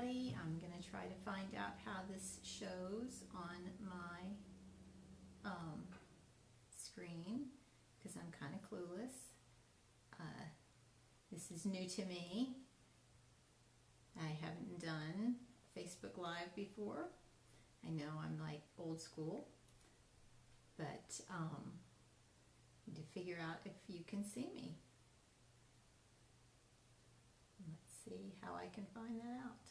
everybody. I'm going to try to find out how this shows on my screen because I'm kind of clueless. This is new to me. I haven't done Facebook Live before. I know I'm like old school, but need to figure out if you can see me. Let's see how I can find that out.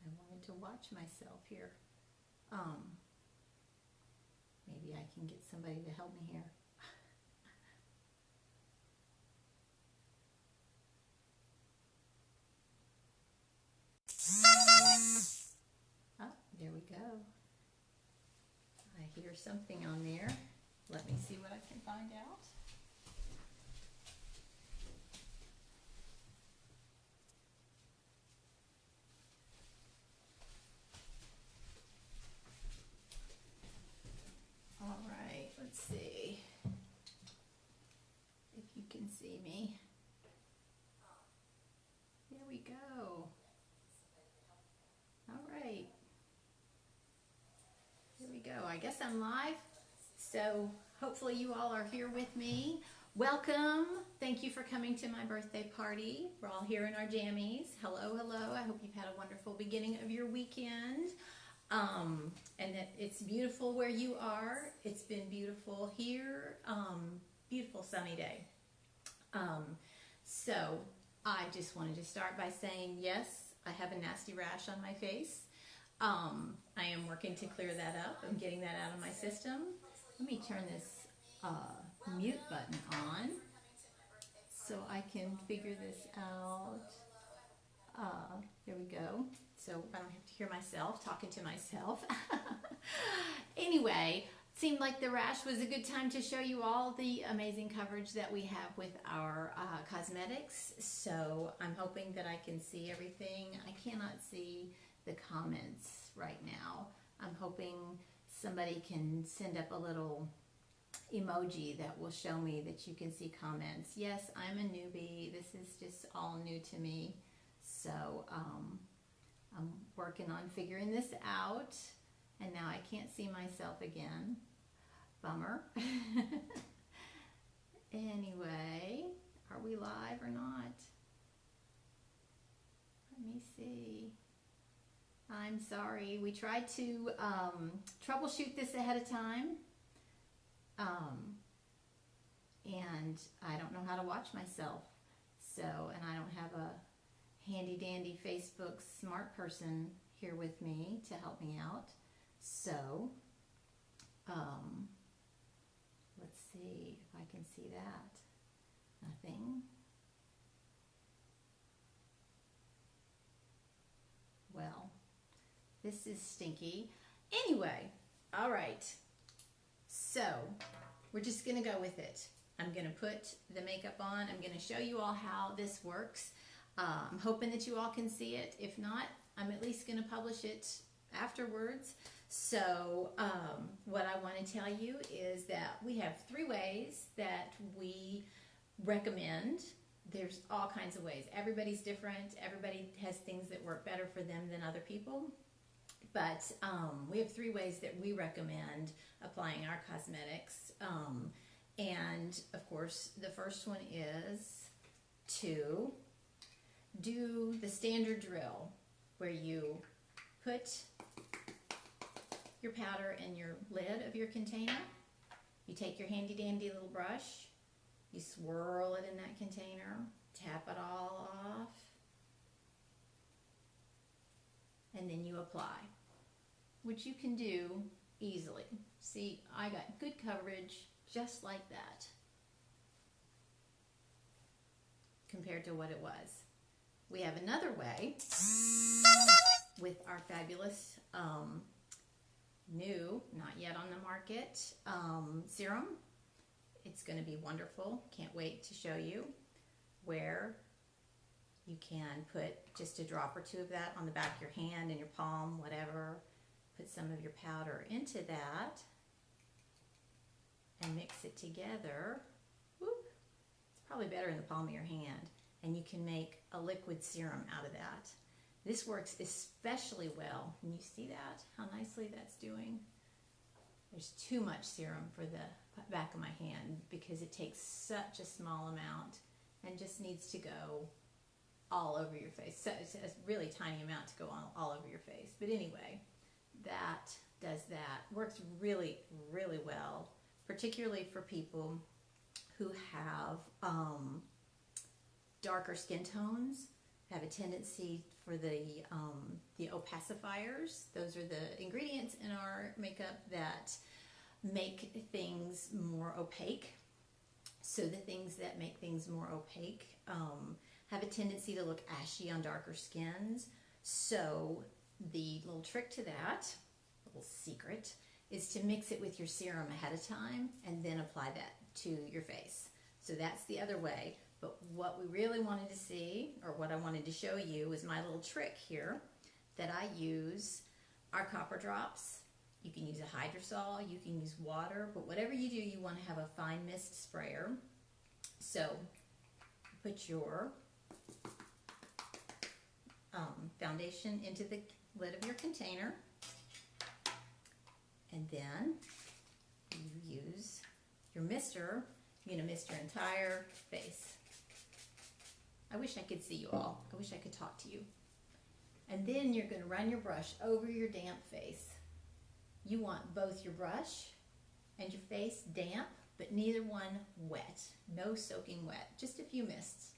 I wanted to watch myself here. Maybe I can get somebody to help me here. Oh, there we go. I hear something on there. Let me see what I can find out. All right, let's see if you can see me. There we go. All right. Here we go. I guess I'm live. So hopefully you all are here with me. Welcome. Thank you for coming to my birthday party. We're all here in our jammies. Hello, hello. I hope you've had a wonderful beginning of your weekend. And that it's beautiful where you are. It's been beautiful here. Beautiful sunny day. So I just wanted to start by saying, yes, I have a nasty rash on my face. I am working to clear that up. I'm getting that out of my system. Let me turn this mute button on so I can figure this out. There we go. So I don't have to hear myself talking to myself. Anyway, it seemed like the rash was a good time to show you all the amazing coverage that we have with our cosmetics. So I'm hoping that I can see everything. I cannot see the comments right now. I'm hoping somebody can send up a little emoji that will show me that you can see comments. Yes, I'm a newbie. This is just all new to me. So I'm working on figuring this out. And now I can't see myself again. Bummer. Anyway, are we live or not? Let me see. I'm sorry. We tried to troubleshoot this ahead of time. And I don't know how to watch myself. So, and I don't have a handy dandy Facebook smart person here with me to help me out. So, let's see if I can see that. Nothing. Well, this is stinky. Anyway, all right. So, we're just going to go with it. I'm going to put the makeup on. I'm going to show you all how this works. I'm hoping that you all can see it. If not, I'm at least going to publish it afterwards. So what I want to tell you is that we have 3 ways that we recommend. There's all kinds of ways. Everybody's different. Everybody has things that work better for them than other people. But we have 3 ways that we recommend applying our cosmetics. And of course, the first one is to do the standard drill where you put your powder in your lid of your container. You take your handy dandy little brush, you swirl it in that container, tap it all off, and then you apply, which you can do easily. See, I got good coverage just like that compared to what it was. We have another way with our fabulous new, not yet on the market, serum. It's going to be wonderful. Can't wait to show you, where you can put just a drop or 2 of that on the back of your hand, in your palm, whatever. Put some of your powder into that and mix it together. Whoop. It's probably better in the palm of your hand. and you can make a liquid serum out of that. This works especially well. Can you see that? How nicely that's doing? There's too much serum for the back of my hand because it takes such a small amount and just needs to go all over your face. So it's a really tiny amount to go on all over your face. But anyway, that does that. Works really, really well, particularly for people who have darker skin tones, have a tendency for the opacifiers. Those are the ingredients in our makeup that make things more opaque. So the things that make things more opaque have a tendency to look ashy on darker skins. So the little trick to that, little secret, is to mix it with your serum ahead of time and then apply that to your face. So that's the other way. But what we really wanted to see, or what I wanted to show you, is my little trick here that I use are copper drops. You can use a hydrosol, you can use water, but whatever you do, you want to have a fine mist sprayer. So put your foundation into the lid of your container, and then you use your mister. You're going to mist your entire face. I wish I could see you all. I wish I could talk to you. And then you're going to run your brush over your damp face. You want both your brush and your face damp, but neither one wet. No soaking wet, just a few mists.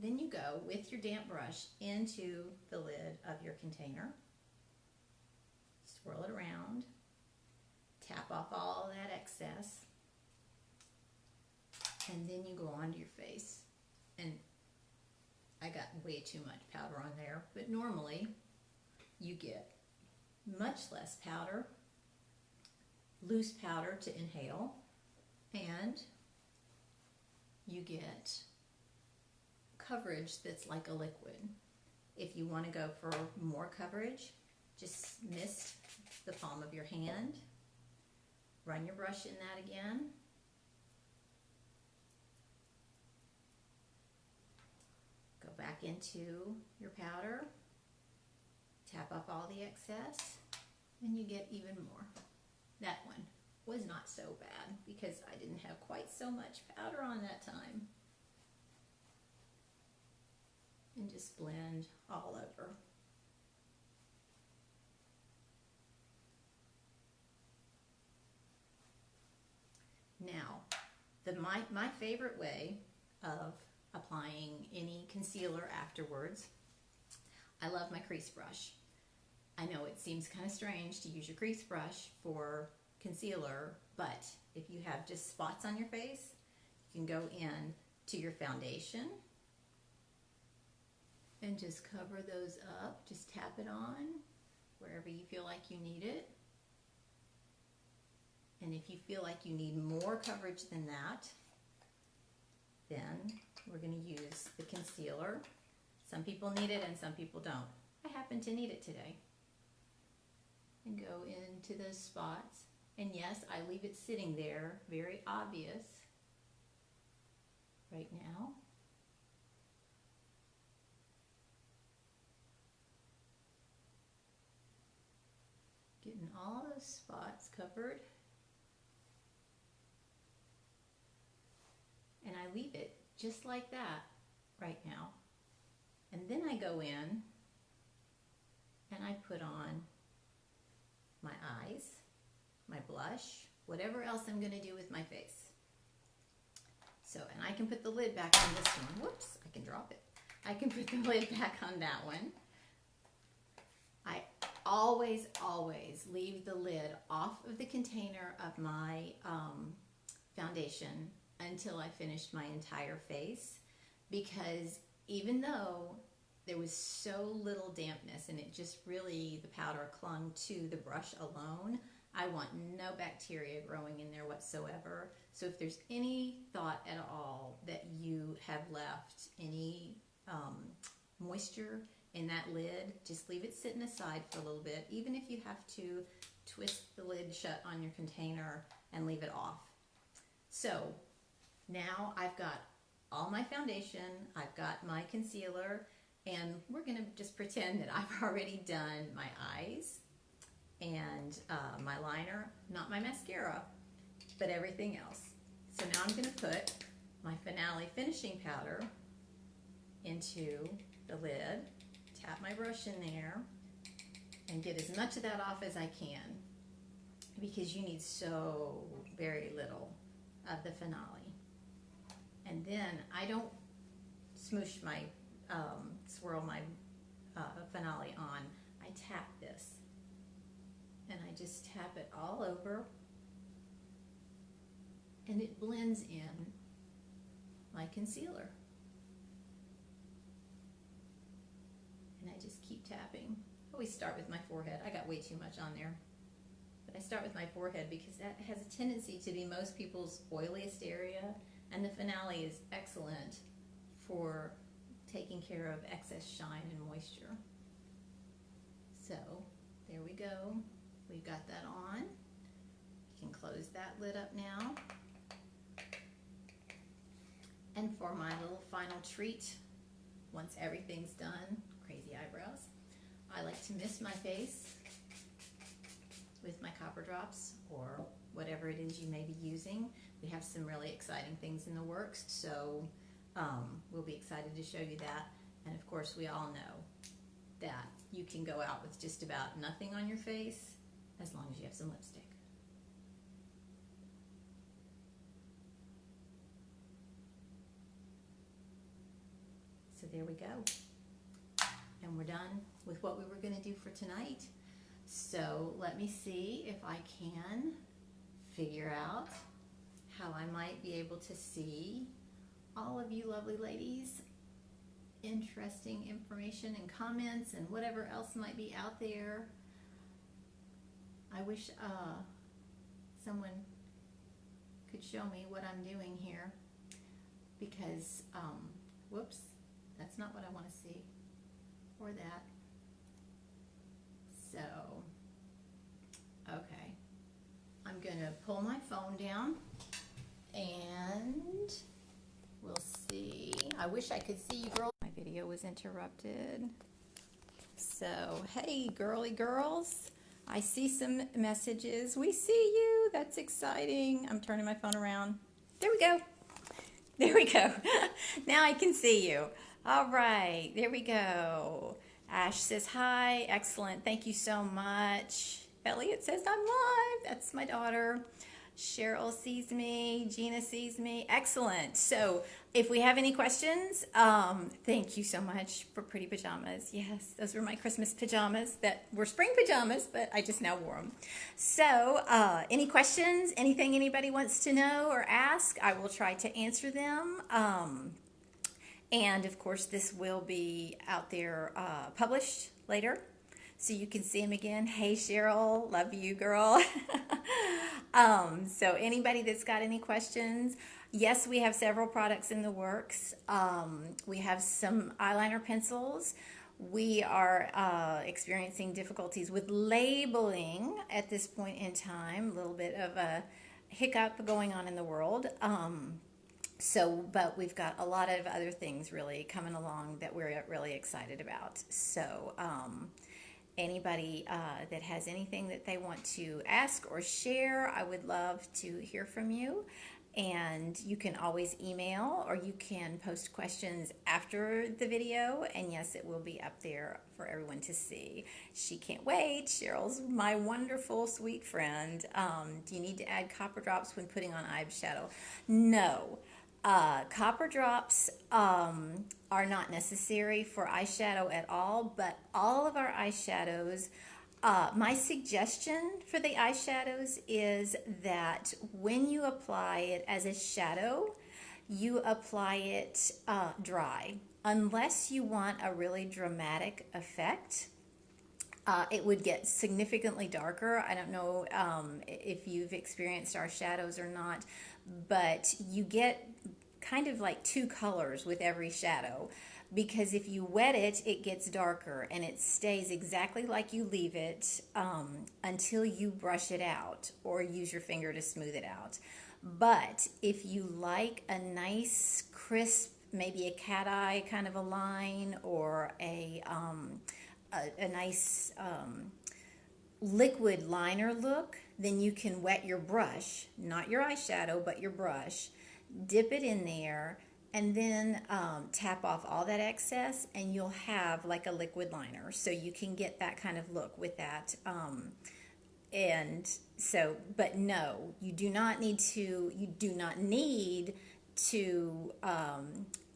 Then you go with your damp brush into the lid of your container. Swirl it around. Tap off all that excess. And then you go onto your face. And I got way too much powder on there, but normally you get much less powder, loose powder to inhale, and you get coverage that's like a liquid. If you want to go for more coverage, just mist the palm of your hand, run your brush in that again, go back into your powder, tap off all the excess, and you get even more. That one was not so bad because I didn't have quite so much powder on that time. And just blend all over. Now, my favorite way of applying any concealer afterwards, I love my crease brush. I know it seems kind of strange to use your crease brush for concealer, but if you have just spots on your face, you can go in to your foundation and just cover those up. Just tap it on wherever you feel like you need it. And if you feel like you need more coverage than that, then we're going to use the concealer. Some people need it and some people don't. I happen to need it today. And go into those spots. And yes, I leave it sitting there, very obvious right now. Getting all those spots covered. And I leave it just like that right now. And then I go in and I put on my eyes, my blush, whatever else I'm going to do with my face. So, and I can put the lid back on this one. Whoops, I can drop it. I can put the lid back on that one. I always leave the lid off of the container of my foundation until I finished my entire face, because even though there was so little dampness and it just really, the powder clung to the brush alone, I want no bacteria growing in there whatsoever. So if there's any thought at all that you have left any moisture in that lid, just leave it sitting aside for a little bit, even if you have to twist the lid shut on your container and leave it off. So now I've got all my foundation, I've got my concealer, and we're going to just pretend that I've already done my eyes and my liner, not my mascara, but everything else. So now I'm going to put my Finale finishing powder into the lid, tap my brush in there, and get as much of that off as I can, because you need so very little of the Finale. And then I don't smoosh my, swirl my Finale on. I tap this, and I just tap it all over, and it blends in my concealer. And I just keep tapping. I always start with my forehead. I got way too much on there. But I start with my forehead because that has a tendency to be most people's oiliest area, and the Finale is excellent for taking care of excess shine and moisture. So there we go. We've got that on. You can close that lid up now. And for my little final treat, once everything's done, crazy eyebrows, I like to mist my face with my copper drops or whatever it is you may be using. We have some really exciting things in the works, so we'll be excited to show you that. And of course, we all know that you can go out with just about nothing on your face as long as you have some lipstick. So there we go. And we're done with what we were going to do for tonight. So let me see if I can figure out how I might be able to see all of you lovely ladies' interesting information and comments and whatever else might be out there. I wish someone could show me what I'm doing here, because whoops, that's not what I want to see, or that. So okay, I'm gonna pull my phone down and we'll see. I wish I could see you girls. My video was interrupted. So hey, girly girls, I see some messages. We see you. That's exciting. I'm turning my phone around. There we go. There we go. Now I can see you. All right, there we go. Ash says hi. Excellent. Thank you so much. Elliot says I'm live. That's my daughter. Cheryl sees me. Gina sees me. Excellent. So if we have any questions, thank you so much for pretty pajamas. Yes, those were my Christmas pajamas that were spring pajamas, but I just now wore them. So any questions, anything anybody wants to know or ask, I will try to answer them. And of course, this will be out there published later, so you can see them again. Hey, Cheryl, love you, girl. So anybody that's got any questions, yes, we have several products in the works. We have some eyeliner pencils. We are experiencing difficulties with labeling at this point in time, a little bit of a hiccup going on in the world. But we've got a lot of other things really coming along that we're really excited about. So anybody that has anything that they want to ask or share, I would love to hear from you. And you can always email, or you can post questions after the video. And yes, it will be up there for everyone to see. She can't wait. Cheryl's my wonderful, sweet friend. Do you need to add copper drops when putting on eyeshadow? No. Copper drops are not necessary for eyeshadow at all, but all of our eyeshadows, my suggestion for the eyeshadows is that when you apply it as a shadow, you apply it dry. Unless you want a really dramatic effect, it would get significantly darker. I don't know if you've experienced our shadows or not, but you get kind of like two colors with every shadow, because if you wet it, it gets darker, and it stays exactly like you leave it until you brush it out or use your finger to smooth it out. But if you like a nice crisp, maybe a cat eye kind of a line, or a nice liquid liner look, then you can wet your brush, not your eyeshadow, but your brush, dip it in there, and then tap off all that excess, and you'll have like a liquid liner. So you can get that kind of look with that. And so, but no, you do not need to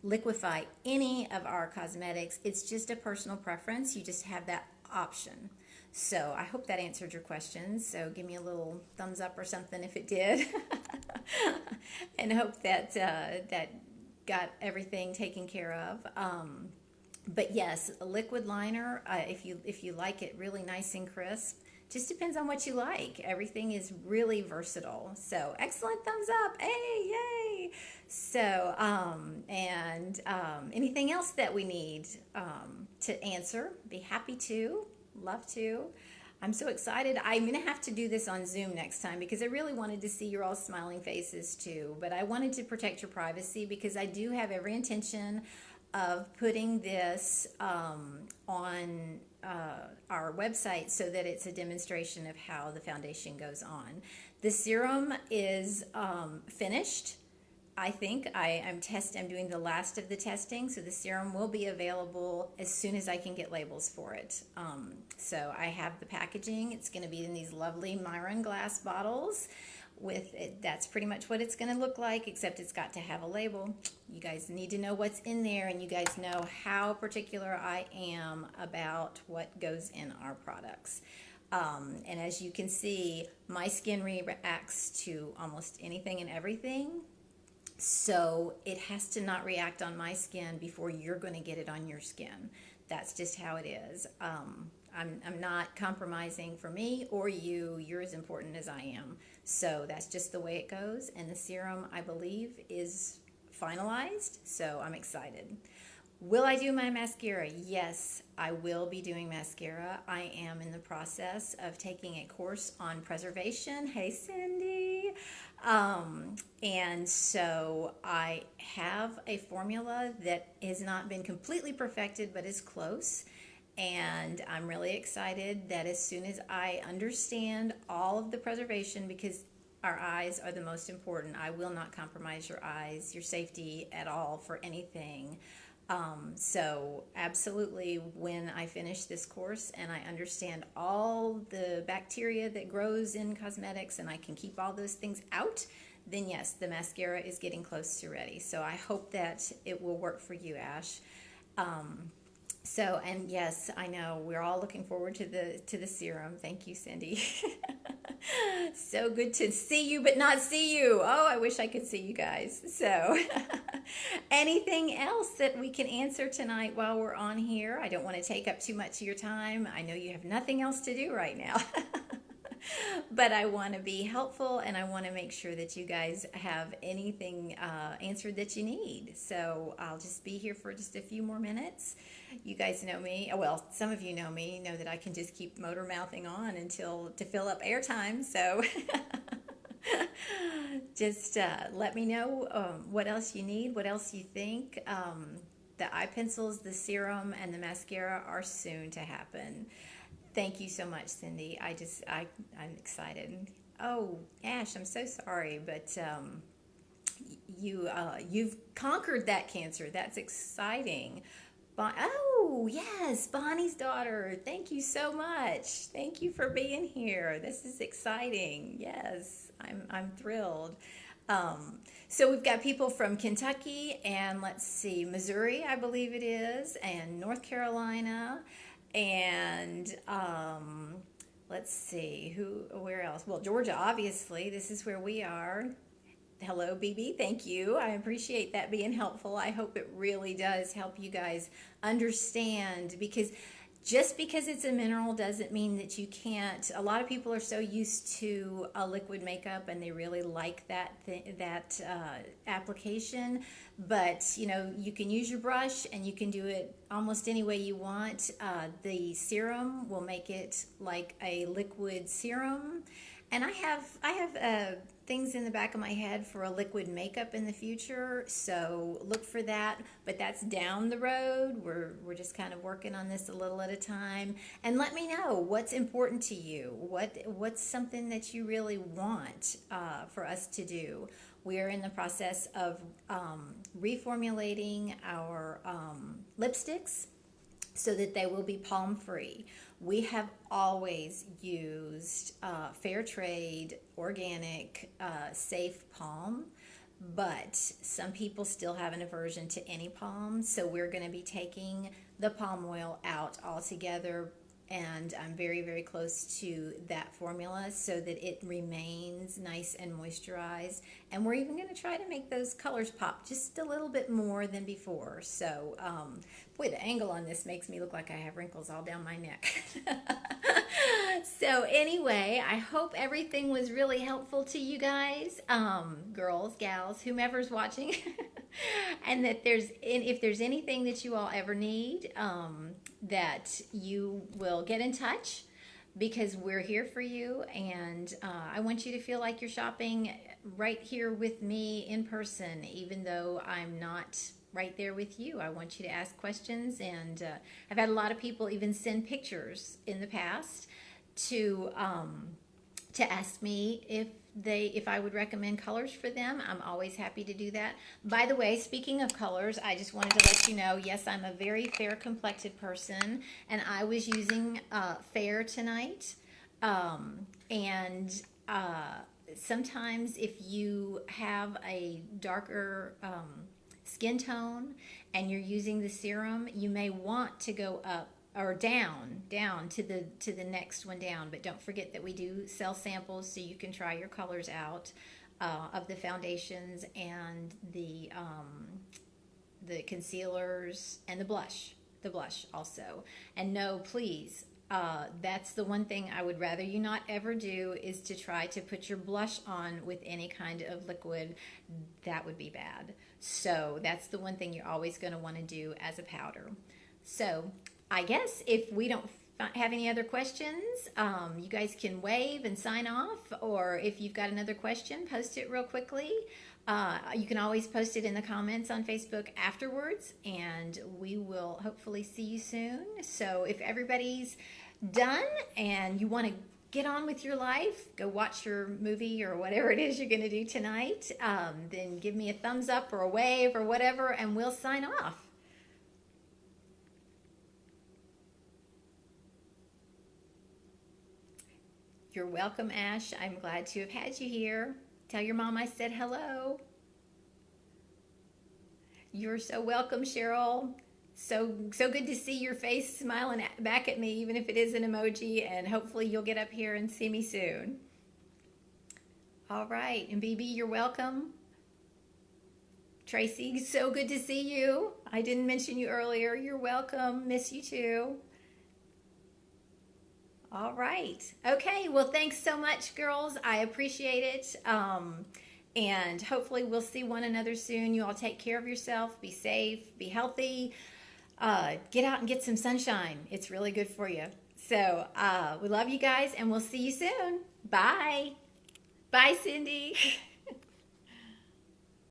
liquefy any of our cosmetics. It's just a personal preference. You just have that option. So I hope that answered your questions. So give me a little thumbs up or something if it did. And hope that that got everything taken care of. But yes, a liquid liner, if you like it really nice and crisp, just depends on what you like. Everything is really versatile. So excellent thumbs up. Hey, yay. So, anything else that we need to answer, be happy to, love to. I'm so excited. I'm going to have to do this on Zoom next time because I really wanted to see your all smiling faces too. But I wanted to protect your privacy because I do have every intention of putting this on our website so that it's a demonstration of how the foundation goes on. The serum is finished. I think I'm doing the last of the testing, so the serum will be available as soon as I can get labels for it. So I have the packaging. It's going to be in these lovely Myron glass bottles. With it, that's pretty much what it's going to look like, except it's got to have a label. You guys need to know what's in there, and you guys know how particular I am about what goes in our products. And as you can see, my skin reacts to almost anything and everything. So it has to not react on my skin before you're going to get it on your skin. That's just how it is. I'm not compromising for me or you. You're as important as I am. So that's just the way it goes. And the serum, I believe, is finalized. So I'm excited. Will I do my mascara? Yes, I will be doing mascara. I am in the process of taking a course on preservation. Hey, Cindy. And so I have a formula that has not been completely perfected, but is close. And I'm really excited that as soon as I understand all of the preservation, because our eyes are the most important, I will not compromise your eyes, your safety at all for anything. So absolutely, when I finish this course and I understand all the bacteria that grows in cosmetics and I can keep all those things out, then yes, the mascara is getting close to ready. So I hope that it will work for you, Ash. And yes, I know we're all looking forward to the serum. Thank you, Cindy. So good to see you, but not see you. Oh, I wish I could see you guys. So anything else that we can answer tonight while we're on here? I don't want to take up too much of your time. I know you have nothing else to do right now. But I want to be helpful, and I want to make sure that you guys have anything answered that you need. So I'll just be here for just a few more minutes. You guys know me. Well, some of you know that I can just keep motor mouthing on to fill up airtime. So just let me know what else you need, what else you think. The eye pencils, the serum, and the mascara are soon to happen. Thank you so much, Cindy. I'm excited. Oh, Ash, I'm so sorry, but you've conquered that cancer. That's exciting. Oh, yes, Bonnie's daughter. Thank you so much. Thank you for being here. This is exciting. Yes, I'm thrilled. So we've got people from Kentucky and let's see, Missouri, I believe it is, and North Carolina. And let's see, where else? Well, Georgia, obviously. This is where we are. Hello, BB. Thank you. I appreciate that being helpful. I hope it really does help you guys understand, because just because it's a mineral doesn't mean that you can't. A lot of people are so used to a liquid makeup and they really like that application, but you can use your brush and you can do it almost any way you want. The serum will make it like a liquid serum, And I have things in the back of my head for a liquid makeup in the future, so look for that. But that's down the road. We're just kind of working on this a little at a time. And let me know what's important to you. What's something that you really want for us to do. We are in the process of reformulating our lipsticks so that they will be palm free. We have always used fair trade, organic, safe palm, but some people still have an aversion to any palm, so we're going to be taking the palm oil out altogether, and I'm very, very close to that formula so that it remains nice and moisturized. And we're even going to try to make those colors pop just a little bit more than before. So, boy, the angle on this makes me look like I have wrinkles all down my neck. So anyway, I hope everything was really helpful to you guys, girls, gals, whomever's watching. And that if there's anything that you all ever need, that you will get in touch, because we're here for you. And I want you to feel like you're shopping right here with me in person, even though I'm not right there with you. I want you to ask questions, and I've had a lot of people even send pictures in the past to ask me if I would recommend colors for them. I'm always happy to do that. By the way, speaking of colors, I just wanted to let you know, yes, I'm a very fair complected person, and I was using fair tonight. And sometimes if you have a darker skin tone and you're using the serum, you may want to go up or down to the next one down. But don't forget that we do sell samples, so you can try your colors out of the foundations and the concealers and the blush also. And no, please, that's the one thing I would rather you not ever do, is to try to put your blush on with any kind of liquid. That would be bad. So that's the one thing you're always going to want to do as a powder. So I guess if we don't have any other questions, you guys can wave and sign off, or if you've got another question, post it real quickly. You can always post it in the comments on Facebook afterwards, and we will hopefully see you soon. So if everybody's done and you want to get on with your life, go watch your movie or whatever it is you're going to do tonight, then give me a thumbs up or a wave or whatever, and we'll sign off. You're welcome, Ash. I'm glad to have had you here. Tell your mom I said hello. You're so welcome, Cheryl. So good to see your face smiling back at me, even if it is an emoji, and hopefully you'll get up here and see me soon. All right, and BB, you're welcome. Tracy, so good to see you. I didn't mention you earlier. You're welcome. Miss you too. All right. Okay. Well, thanks so much, girls. I appreciate it. And hopefully we'll see one another soon. You all take care of yourself. Be safe. Be healthy. Get out and get some sunshine. It's really good for you. So we love you guys, and we'll see you soon. Bye. Bye, Cindy.